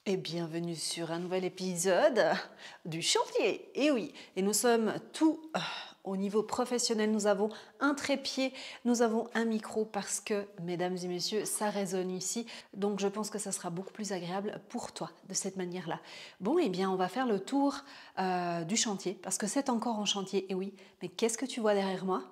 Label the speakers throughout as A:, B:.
A: Et bienvenue sur un nouvel épisode du chantier. Et oui, et nous sommes tous au niveau professionnel. Nous avons un trépied, nous avons un micro parce que, mesdames et messieurs, ça résonne ici. Donc je pense que ça sera beaucoup plus agréable pour toi de cette manière-là. Bon, eh bien, on va faire le tour du chantier parce que c'est encore en chantier. Et oui, mais qu'est-ce que tu vois derrière moi?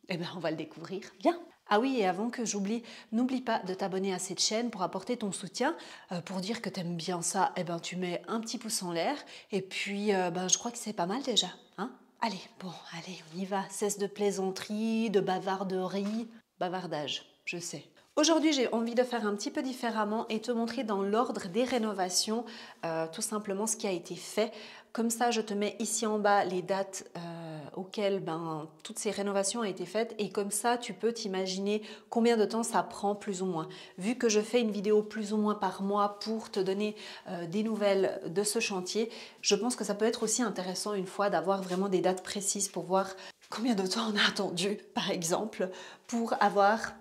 A: Eh bien, on va le découvrir. Viens! Ah oui, et avant que j'oublie, n'oublie pas de t'abonner à cette chaîne pour apporter ton soutien. Pour dire que tu aimes bien ça, eh ben, tu mets un petit pouce en l'air. Et puis, je crois que c'est pas mal déjà. Hein? Allez, on y va. Cesse de plaisanterie, de bavarderie. Bavardage, je sais. Aujourd'hui, j'ai envie de faire un petit peu différemment et te montrer dans l'ordre des rénovations, tout simplement ce qui a été fait. Comme ça, je te mets ici en bas les dates auxquelles toutes ces rénovations ont été faites et comme ça, tu peux t'imaginer combien de temps ça prend plus ou moins. Vu que je fais une vidéo plus ou moins par mois pour te donner des nouvelles de ce chantier, je pense que ça peut être aussi intéressant une fois d'avoir vraiment des dates précises pour voir combien de temps on a attendu, par exemple, pour avoir...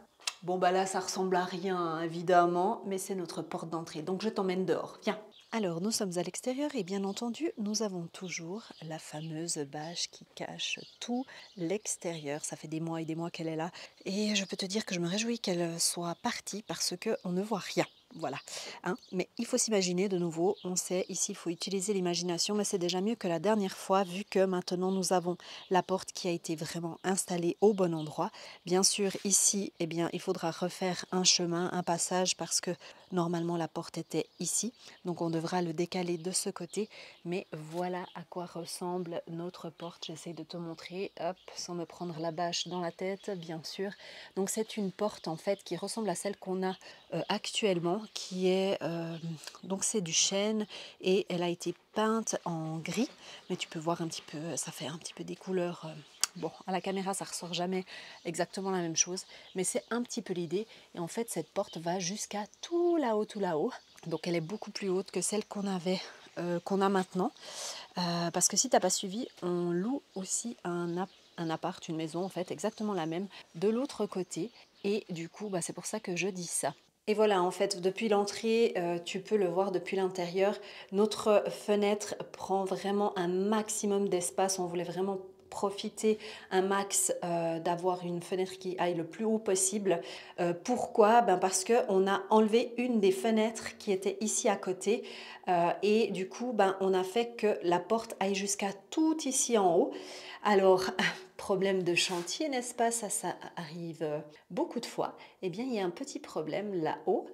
A: Bon, là, ça ressemble à rien, hein, évidemment, mais c'est notre porte d'entrée. Donc, je t'emmène dehors. Viens. Alors, nous sommes à l'extérieur et bien entendu, nous avons toujours la fameuse bâche qui cache tout l'extérieur. Ça fait des mois et des mois qu'elle est là. Et je peux te dire que je me réjouis qu'elle soit partie parce qu'on ne voit rien. Voilà. Hein, mais il faut s'imaginer de nouveau, on sait, ici il faut utiliser l'imagination, mais c'est déjà mieux que la dernière fois vu que maintenant nous avons la porte qui a été vraiment installée au bon endroit. Bien sûr, ici, eh bien, il faudra refaire un chemin, un passage parce que normalement la porte était ici. Donc on devra le décaler de ce côté. Mais voilà à quoi ressemble notre porte. J'essaie de te montrer, hop, sans me prendre la bâche dans la tête, bien sûr. Donc c'est une porte en fait qui ressemble à celle qu'on a actuellement, qui est donc c'est du chêne et elle a été peinte en gris, mais tu peux voir un petit peu, ça fait un petit peu des couleurs. Bon, à la caméra, ça ressort jamais exactement la même chose, mais c'est un petit peu l'idée. Et en fait, cette porte va jusqu'à tout là-haut, tout là-haut. Donc, elle est beaucoup plus haute que celle qu'on avait, qu'on a maintenant. Parce que si tu n'as pas suivi, on loue aussi un appart, une maison, en fait, exactement la même, de l'autre côté. Et du coup, c'est pour ça que je dis ça. Et voilà, en fait, depuis l'entrée, tu peux le voir depuis l'intérieur, notre fenêtre prend vraiment un maximum d'espace. On voulait vraiment profiter un max d'avoir une fenêtre qui aille le plus haut possible. Pourquoi? Parce qu'on a enlevé une des fenêtres qui était ici à côté et du coup, on a fait que la porte aille jusqu'à tout ici en haut. Alors, problème de chantier, n'est-ce pas? Ça arrive beaucoup de fois. Eh bien, il y a un petit problème là-haut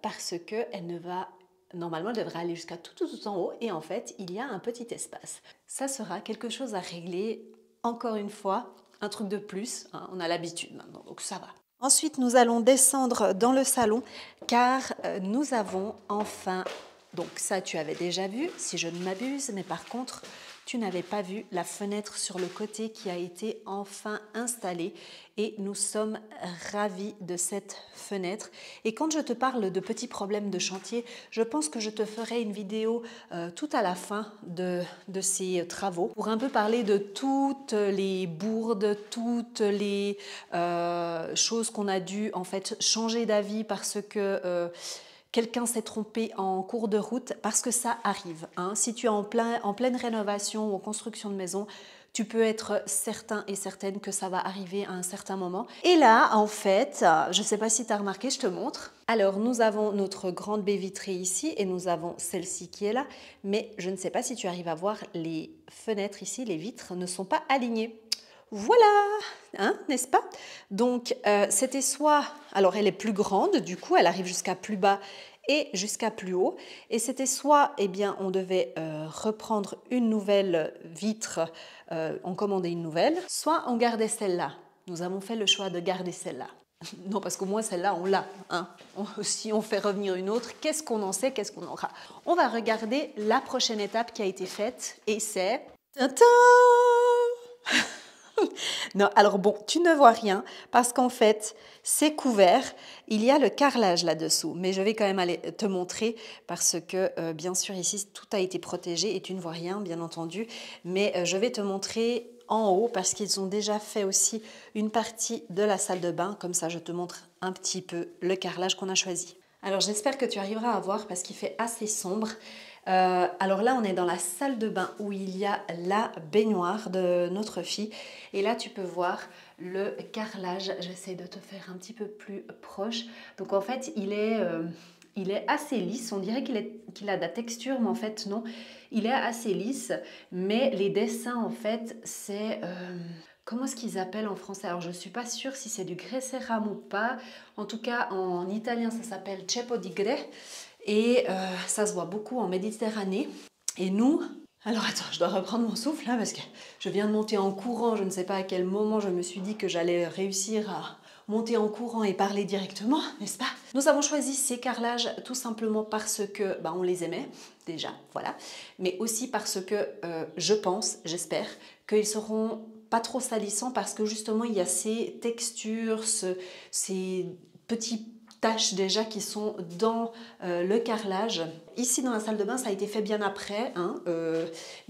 A: parce que elle ne va... Normalement, elle devrait aller jusqu'à tout en haut et en fait, il y a un petit espace. Ça sera quelque chose à régler, encore une fois, un truc de plus. Hein, on a l'habitude maintenant, donc ça va. Ensuite, nous allons descendre dans le salon car nous avons enfin... Donc ça, tu avais déjà vu, si je ne m'abuse, mais par contre, tu n'avais pas vu la fenêtre sur le côté qui a été enfin installée et nous sommes ravis de cette fenêtre. Et quand je te parle de petits problèmes de chantier, je pense que je te ferai une vidéo tout à la fin de ces travaux pour un peu parler de toutes les bourdes, toutes les choses qu'on a dû en fait changer d'avis parce que... quelqu'un s'est trompé en cours de route parce que ça arrive. Hein. Si tu es en pleine rénovation ou en construction de maison, tu peux être certain et certaine que ça va arriver à un certain moment. Et là, en fait, je ne sais pas si tu as remarqué, je te montre. Alors, nous avons notre grande baie vitrée ici et nous avons celle-ci qui est là. Mais je ne sais pas si tu arrives à voir les fenêtres ici, les vitres ne sont pas alignées. Voilà, hein, n'est-ce pas? Donc, c'était soit... Alors, elle est plus grande, du coup, elle arrive jusqu'à plus bas et jusqu'à plus haut. Et c'était soit, eh bien, on devait reprendre une nouvelle vitre, on commandait une nouvelle, soit on gardait celle-là. Nous avons fait le choix de garder celle-là. Non, parce qu'au moins celle-là, on l'a. Hein. Si on fait revenir une autre, qu'est-ce qu'on en sait, qu'est-ce qu'on aura? On va regarder la prochaine étape qui a été faite et c'est... Tadam! Non, alors bon, tu ne vois rien parce qu'en fait, c'est couvert. Il y a le carrelage là-dessous, mais je vais quand même aller te montrer parce que, bien sûr, ici, tout a été protégé et tu ne vois rien, bien entendu. Mais je vais te montrer en haut parce qu'ils ont déjà fait aussi une partie de la salle de bain. Comme ça, je te montre un petit peu le carrelage qu'on a choisi. Alors j'espère que tu arriveras à voir parce qu'il fait assez sombre. Alors là, on est dans la salle de bain où il y a la baignoire de notre fille. Et là, tu peux voir le carrelage. J'essaie de te faire un petit peu plus proche. Donc en fait, il est assez lisse. On dirait qu'il a de la texture, mais en fait, non. Il est assez lisse. Mais les dessins, en fait, c'est... comment est-ce qu'ils appellent en français? Alors, je ne suis pas sûre si c'est du Greceram ou pas. En tout cas, en italien, ça s'appelle Ceppo di Gre. Et ça se voit beaucoup en Méditerranée. Et nous, alors attends, je dois reprendre mon souffle là parce que je viens de monter en courant. Je ne sais pas à quel moment je me suis dit que j'allais réussir à monter en courant et parler directement, n'est-ce pas? Nous avons choisi ces carrelages tout simplement parce que on les aimait déjà, voilà. Mais aussi parce que je pense, j'espère, qu'ils seront pas trop salissants parce que justement il y a ces textures, ces petits taches déjà qui sont dans le carrelage. Ici dans la salle de bain, ça a été fait bien après, hein,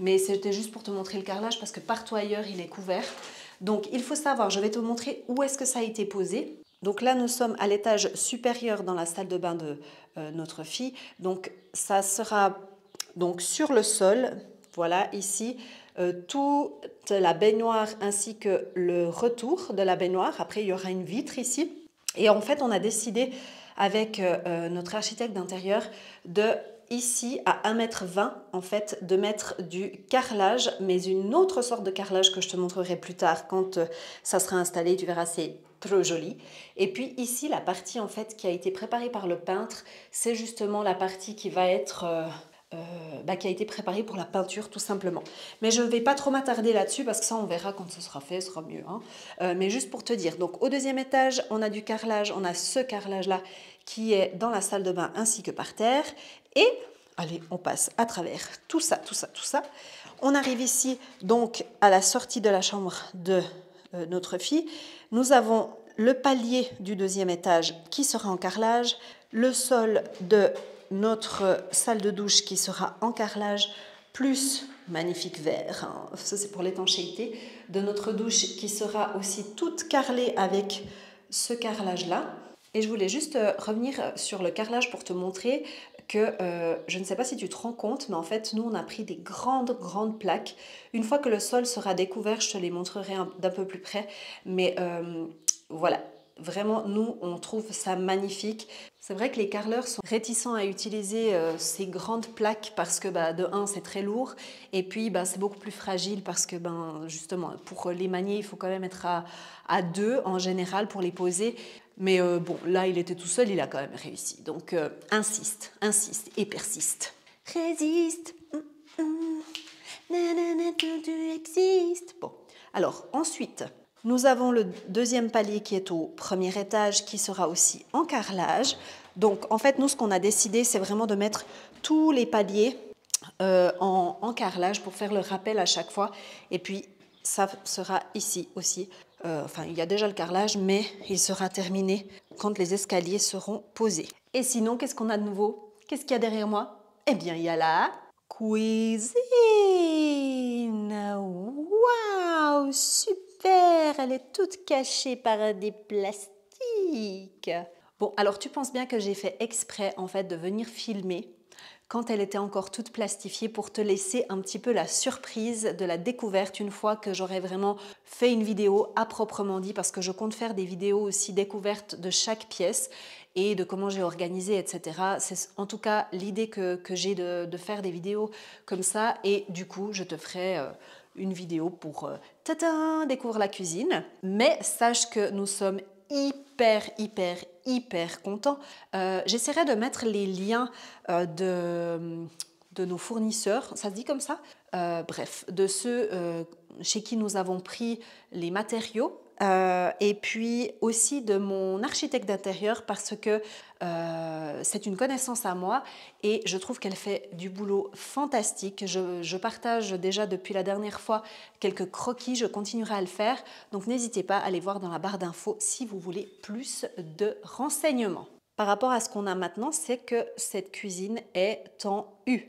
A: mais c'était juste pour te montrer le carrelage parce que partout ailleurs, il est couvert. Donc il faut savoir, je vais te montrer où est-ce que ça a été posé. Donc là, nous sommes à l'étage supérieur dans la salle de bain de notre fille. Donc ça sera donc sur le sol, voilà, ici, toute la baignoire ainsi que le retour de la baignoire. Après, il y aura une vitre ici. Et en fait, on a décidé avec notre architecte d'intérieur de ici à 1,20 m en fait de mettre du carrelage, mais une autre sorte de carrelage que je te montrerai plus tard quand ça sera installé. Tu verras, c'est trop joli. Et puis ici, la partie en fait qui a été préparée par le peintre, c'est justement la partie qui va être qui a été préparée pour la peinture tout simplement. Mais je ne vais pas trop m'attarder là-dessus parce que ça on verra quand ce sera fait, ce sera mieux. Hein. Mais juste pour te dire, donc au deuxième étage, on a du carrelage, on a ce carrelage-là qui est dans la salle de bain ainsi que par terre. Et, allez, on passe à travers tout ça, tout ça, tout ça. On arrive ici donc à la sortie de la chambre de notre fille. Nous avons le palier du deuxième étage qui sera en carrelage, le sol de notre salle de douche qui sera en carrelage, plus magnifique verre, hein, ça c'est pour l'étanchéité, de notre douche qui sera aussi toute carrelée avec ce carrelage-là. Et je voulais juste revenir sur le carrelage pour te montrer que je ne sais pas si tu te rends compte, mais en fait, nous, on a pris des grandes plaques. Une fois que le sol sera découvert, je te les montrerai d'un peu plus près. Mais voilà, vraiment, nous, on trouve ça magnifique. C'est vrai que les carreleurs sont réticents à utiliser ces grandes plaques parce que de un, c'est très lourd et puis c'est beaucoup plus fragile parce que justement, pour les manier, il faut quand même être à deux en général pour les poser. Mais bon, là, il était tout seul, il a quand même réussi. Donc, insiste et persiste. Résiste. Tu existes. Bon, alors ensuite, nous avons le deuxième palier qui est au premier étage qui sera aussi en carrelage. Donc, en fait, nous, ce qu'on a décidé, c'est vraiment de mettre tous les paliers en carrelage pour faire le rappel à chaque fois. Et puis, ça sera ici aussi. Enfin, il y a déjà le carrelage, mais il sera terminé quand les escaliers seront posés. Et sinon, qu'est-ce qu'on a de nouveau? Qu'est-ce qu'il y a derrière moi? Eh bien, il y a la cuisine. Waouh, super! Elle est toute cachée par des plastiques. Bon, alors tu penses bien que j'ai fait exprès en fait de venir filmer quand elle était encore toute plastifiée pour te laisser un petit peu la surprise de la découverte une fois que j'aurai vraiment fait une vidéo à proprement dit parce que je compte faire des vidéos aussi découvertes de chaque pièce et de comment j'ai organisé, etc. C'est en tout cas l'idée que j'ai de faire des vidéos comme ça et du coup je te ferai une vidéo pour découvrir la cuisine. Mais sache que nous sommes hyper contents. J'essaierai de mettre les liens de nos fournisseurs, ça se dit comme ça, bref, de ceux chez qui nous avons pris les matériaux et puis aussi de mon architecte d'intérieur parce que c'est une connaissance à moi et je trouve qu'elle fait du boulot fantastique. Je partage déjà depuis la dernière fois quelques croquis, je continuerai à le faire. Donc n'hésitez pas à aller voir dans la barre d'infos si vous voulez plus de renseignements. Par rapport à ce qu'on a maintenant, c'est que cette cuisine est en U.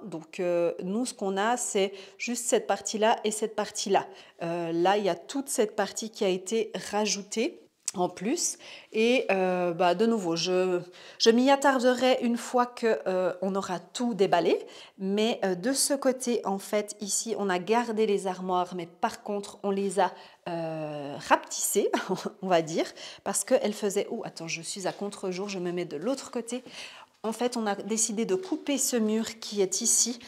A: Donc nous, ce qu'on a, c'est juste cette partie-là et cette partie-là. Là, il y a toute cette partie qui a été rajoutée. en plus. Et de nouveau, je m'y attarderai une fois que on aura tout déballé. Mais de ce côté, en fait, ici, on a gardé les armoires, mais par contre, on les a rapetissées, on va dire, parce qu'elles faisaient... Oh, attends, je suis à contre-jour, je me mets de l'autre côté. En fait, on a décidé de couper ce mur qui est ici.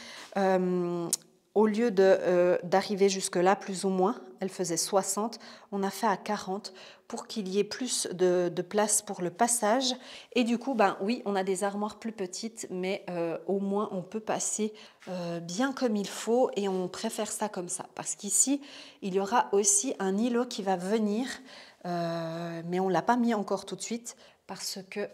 A: Au lieu d'arriver jusque-là, plus ou moins, elle faisait 60, on a fait à 40 pour qu'il y ait plus de place pour le passage. Et du coup, ben oui, on a des armoires plus petites, mais au moins on peut passer bien comme il faut et on préfère ça comme ça. Parce qu'ici, il y aura aussi un îlot qui va venir, mais on ne l'a pas mis encore tout de suite parce que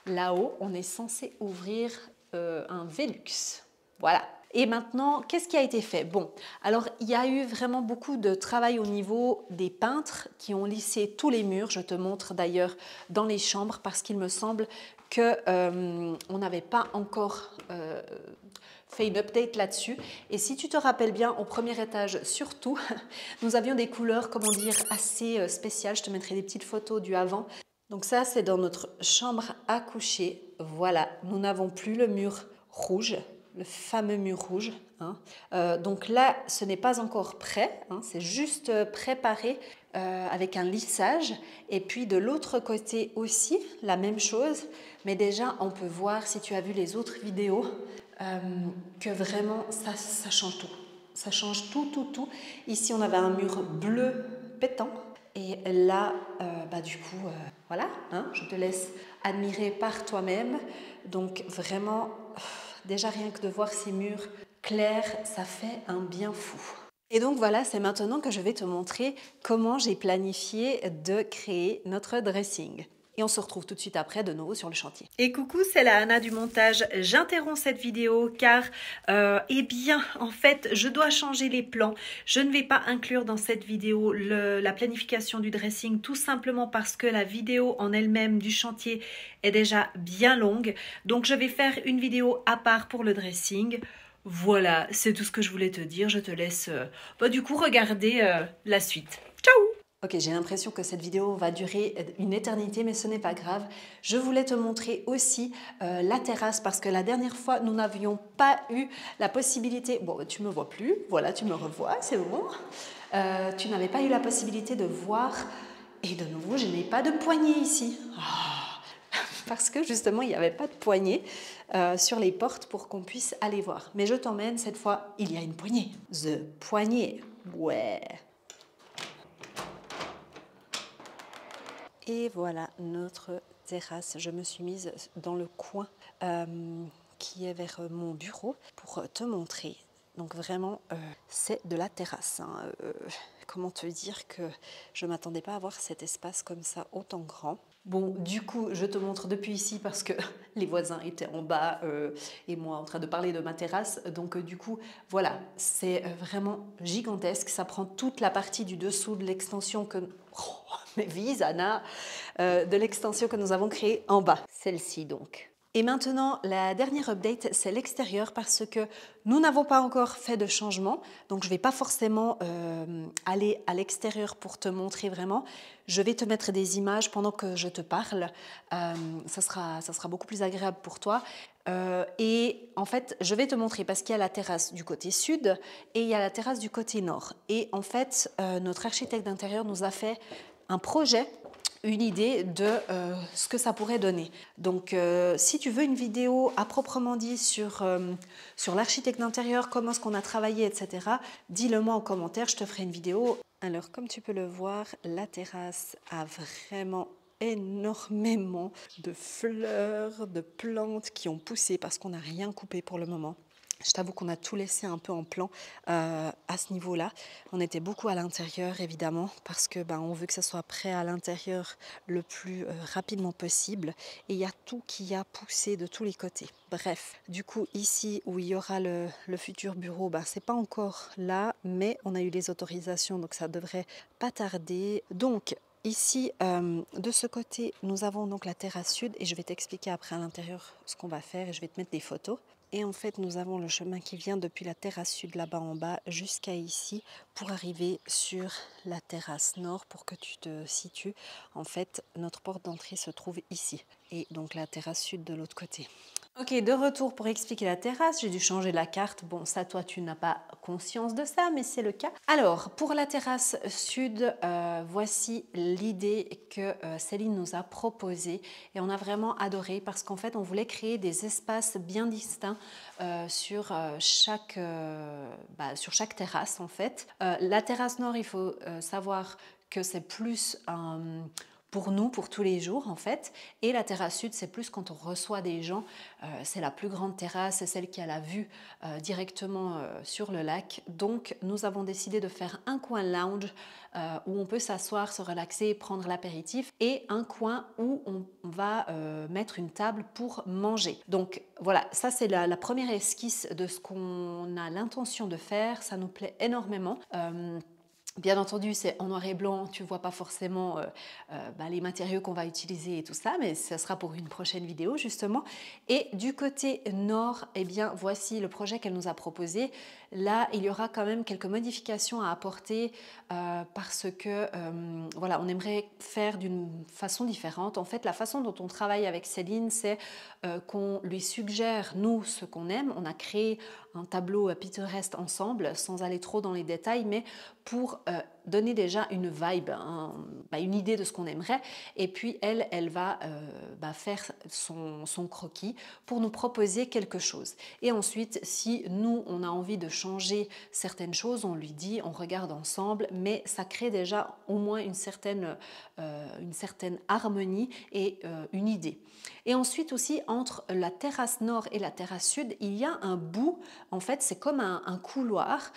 A: là-haut, on est censé ouvrir un Velux. Voilà. Et maintenant, qu'est-ce qui a été fait? Bon, alors il y a eu vraiment beaucoup de travail au niveau des peintres qui ont lissé tous les murs. Je te montre d'ailleurs dans les chambres parce qu'il me semble qu'on n'avait pas encore fait une update là-dessus. Et si tu te rappelles bien, au premier étage surtout, nous avions des couleurs, comment dire, assez spéciales. Je te mettrai des petites photos du avant. Donc ça, c'est dans notre chambre à coucher. Voilà, nous n'avons plus le mur rouge, le fameux mur rouge. Donc là, ce n'est pas encore prêt, c'est juste préparé avec un lissage. Et puis de l'autre côté aussi, la même chose. Mais déjà, on peut voir, si tu as vu les autres vidéos, que vraiment, ça change tout. Ça change tout, tout, tout. Ici, on avait un mur bleu pétant. Et là, du coup, voilà, je te laisse admirer par toi-même. Donc vraiment, déjà rien que de voir ces murs clairs, ça fait un bien fou. Et donc voilà, c'est maintenant que je vais te montrer comment j'ai planifié de créer notre dressing. Et on se retrouve tout de suite après de nouveau sur le chantier. Et coucou, c'est la Anna du montage. J'interromps cette vidéo car, en fait, je dois changer les plans. Je ne vais pas inclure dans cette vidéo la planification du dressing, tout simplement parce que la vidéo en elle-même du chantier est déjà bien longue. Donc, je vais faire une vidéo à part pour le dressing. Voilà, c'est tout ce que je voulais te dire. Je te laisse, du coup, regarder la suite. Ciao! Ok, j'ai l'impression que cette vidéo va durer une éternité, mais ce n'est pas grave. Je voulais te montrer aussi la terrasse parce que la dernière fois, nous n'avions pas eu la possibilité... Bon, tu ne me vois plus, voilà, tu me revois, c'est bon. Tu n'avais pas eu la possibilité de voir. Et de nouveau, je n'ai pas de poignée ici. Parce que justement, il n'y avait pas de poignée sur les portes pour qu'on puisse aller voir. Mais je t'emmène, cette fois, il y a une poignée. The poignée, ouais. Et voilà notre terrasse. Je me suis mise dans le coin qui est vers mon bureau pour te montrer. Donc vraiment, c'est de la terrasse. Comment te dire que je ne m'attendais pas à avoir cet espace comme ça autant grand. Bon, du coup, je te montre depuis ici parce que les voisins étaient en bas et moi en train de parler de ma terrasse. Donc du coup, voilà, c'est vraiment gigantesque. Ça prend toute la partie du dessous de l'extension que... Oh, mais vise, Anna, de l'extension que nous avons créée en bas. Celle-ci donc. Et maintenant, la dernière update, c'est l'extérieur parce que nous n'avons pas encore fait de changement. Donc, je ne vais pas forcément aller à l'extérieur pour te montrer vraiment. Je vais te mettre des images pendant que je te parle. Ça sera beaucoup plus agréable pour toi. Et en fait, je vais te montrer parce qu'il y a la terrasse du côté sud et il y a la terrasse du côté nord. Et en fait, notre architecte d'intérieur nous a fait un projet, une idée de ce que ça pourrait donner. Donc, si tu veux une vidéo à proprement dit sur l'architecte d'intérieur, comment est-ce qu'on a travaillé, etc., dis-le-moi en commentaire, je te ferai une vidéo. Alors, comme tu peux le voir, la terrasse a vraiment énormément de fleurs, de plantes qui ont poussé parce qu'on n'a rien coupé pour le moment. Je t'avoue qu'on a tout laissé un peu en plan à ce niveau-là. On était beaucoup à l'intérieur, évidemment, parce que on veut que ça soit prêt à l'intérieur le plus rapidement possible. Et il y a tout qui a poussé de tous les côtés. Bref, du coup, ici où il y aura le futur bureau, c'est pas encore là, mais on a eu les autorisations, donc ça devrait pas tarder. Donc, ici, de ce côté, nous avons donc la terrasse sud et je vais t'expliquer après à l'intérieur ce qu'on va faire et je vais te mettre des photos. Et en fait, nous avons le chemin qui vient depuis la terrasse sud là-bas en bas jusqu'à ici pour arriver sur la terrasse nord pour que tu te situes. En fait, notre porte d'entrée se trouve ici et donc la terrasse sud de l'autre côté. Ok, de retour pour expliquer la terrasse, j'ai dû changer la carte. Bon, ça, toi, tu n'as pas conscience de ça, mais c'est le cas. Alors, pour la terrasse sud, voici l'idée que Céline nous a proposée et on a vraiment adoré parce qu'en fait, on voulait créer des espaces bien distincts sur chaque terrasse, en fait. La terrasse nord, il faut savoir que c'est plus pour nous, pour tous les jours en fait. Et la terrasse sud, c'est plus quand on reçoit des gens. C'est la plus grande terrasse, c'est celle qui a la vue directement sur le lac. Donc nous avons décidé de faire un coin lounge où on peut s'asseoir, se relaxer, prendre l'apéritif et un coin où on va mettre une table pour manger. Donc voilà, ça c'est la première esquisse de ce qu'on a l'intention de faire. Ça nous plaît énormément. Bien entendu, c'est en noir et blanc, tu ne vois pas forcément les matériaux qu'on va utiliser et tout ça, mais ça sera pour une prochaine vidéo justement. Et du côté nord, eh bien, voici le projet qu'elle nous a proposé. Là, il y aura quand même quelques modifications à apporter parce que voilà, on aimerait faire d'une façon différente. En fait, la façon dont on travaille avec Céline, c'est qu'on lui suggère, nous, ce qu'on aime. On a créé un tableau pittoresque ensemble, sans aller trop dans les détails, mais pour donner déjà une vibe, une idée de ce qu'on aimerait. Et puis elle va faire son croquis pour nous proposer quelque chose. Et ensuite, si nous, on a envie de changer certaines choses, on lui dit, on regarde ensemble, mais ça crée déjà au moins une certaine harmonie et une idée. Et ensuite aussi, entre la terrasse nord et la terrasse sud, il y a un bout, en fait, c'est comme un couloir.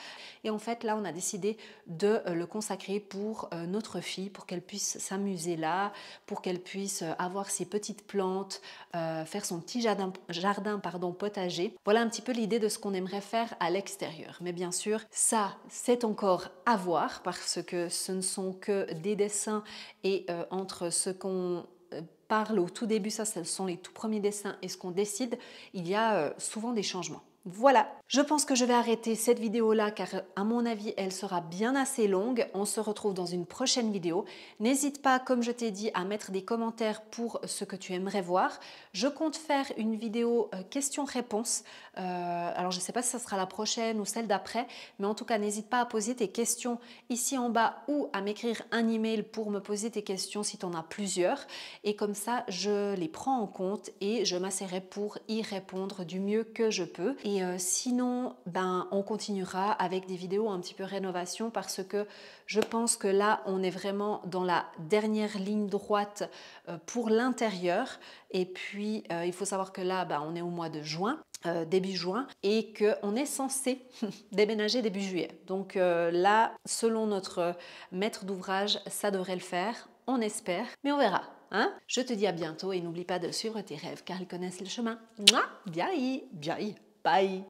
A: Et en fait, là, on a décidé de le consacrer pour notre fille, pour qu'elle puisse s'amuser là, pour qu'elle puisse avoir ses petites plantes, faire son petit jardin potager. Voilà un petit peu l'idée de ce qu'on aimerait faire à l'extérieur. Mais bien sûr, ça, c'est encore à voir parce que ce ne sont que des dessins et entre ce qu'on parle au tout début, ça ce sont les tout premiers dessins et ce qu'on décide, il y a souvent des changements. Voilà, je pense que je vais arrêter cette vidéo-là car à mon avis, elle sera bien assez longue. On se retrouve dans une prochaine vidéo. N'hésite pas, comme je t'ai dit, à mettre des commentaires pour ce que tu aimerais voir. Je compte faire une vidéo questions-réponses. Alors, je ne sais pas si ça sera la prochaine ou celle d'après, mais en tout cas, n'hésite pas à poser tes questions ici en bas ou à m'écrire un email pour me poser tes questions si tu en as plusieurs. Et comme ça, je les prends en compte et je m'asserai pour y répondre du mieux que je peux. Et sinon, on continuera avec des vidéos un petit peu rénovation parce que je pense que là, on est vraiment dans la dernière ligne droite pour l'intérieur. Et puis, il faut savoir que là, on est au mois de juin. Début juin et qu'on est censé déménager début juillet. Donc là, selon notre maître d'ouvrage, ça devrait le faire. On espère, mais on verra. Hein? Je te dis à bientôt et n'oublie pas de suivre tes rêves car ils connaissent le chemin. Mouah, bye, bye, bye.